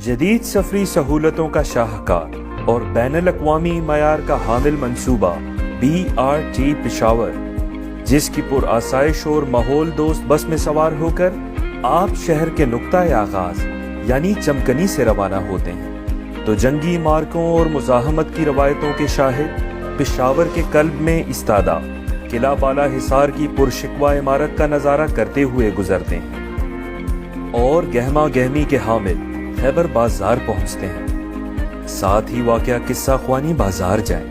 جدید سفری سہولتوں کا شاہکار اور بین الاقوامی معیار کا حامل منصوبہ BRT پشاور، جس کی پرآسائش اور ماحول دوست بس میں سوار ہو کر آپ شہر کے نقطۂ آغاز یعنی چمکنی سے روانہ ہوتے ہیں تو جنگی مارکوں اور مزاحمت کی روایتوں کے شاہد پشاور کے قلب میں استادہ قلعہ بالا حصار کی پرشکوہ عمارت کا نظارہ کرتے ہوئے گزرتے ہیں اور گہما گہمی کے حامل خیبر بازار پہنچتے ہیں۔ ساتھ ہی واقعہ قصہ خوانی بازار جائیں،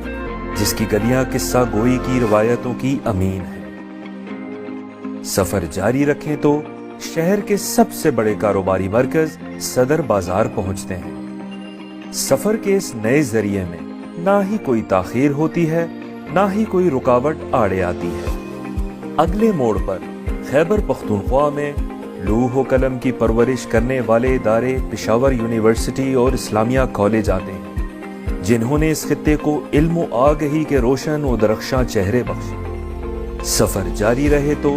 جس کی گلیاں قصہ گوئی کی روایتوں کی امین ہیں۔ سفر جاری رکھیں تو شہر کے سب سے بڑے کاروباری مرکز صدر بازار پہنچتے ہیں۔ سفر کے اس نئے ذریعے میں نہ ہی کوئی تاخیر ہوتی ہے، نہ ہی کوئی رکاوٹ آڑے آتی ہے۔ اگلے موڑ پر خیبر پختونخوا میں لوح و قلم کی پرورش کرنے والے ادارے پشاور یونیورسٹی اور اسلامیہ کالج آتے ہیں، جنہوں نے اس خطے کو علم و آگہی کے روشن و درخشاں چہرے بخشے۔ سفر جاری رہے تو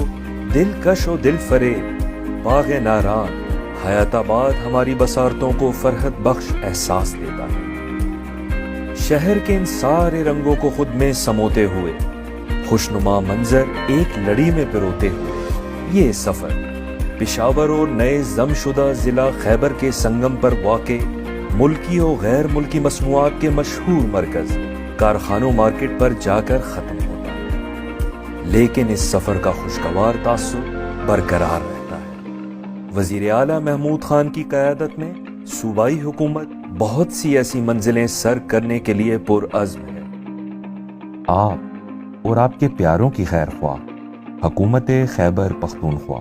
دلکش و دل فریب باغ ناران حیات آباد ہماری بصارتوں کو فرحت بخش احساس دیتا ہے۔ شہر کے ان سارے رنگوں کو خود میں سموتے ہوئے خوشنما منظر ایک لڑی میں پروتے ہوئے یہ سفر پشاور اور نئے ضم شدہ ضلع خیبر کے سنگم پر واقع ملکی و غیر ملکی مصنوعات کے مشہور مرکز کارخانوں مارکیٹ پر جا کر ختم ہوتا ہے، لیکن اس سفر کا خوشگوار تاثر برقرار رہتا ہے۔ وزیر اعلیٰ محمود خان کی قیادت میں صوبائی حکومت بہت سی ایسی منزلیں سر کرنے کے لیے پرعزم ہے۔ آپ اور آپ کے پیاروں کی خیر خواہ، حکومت خیبر پختونخوا۔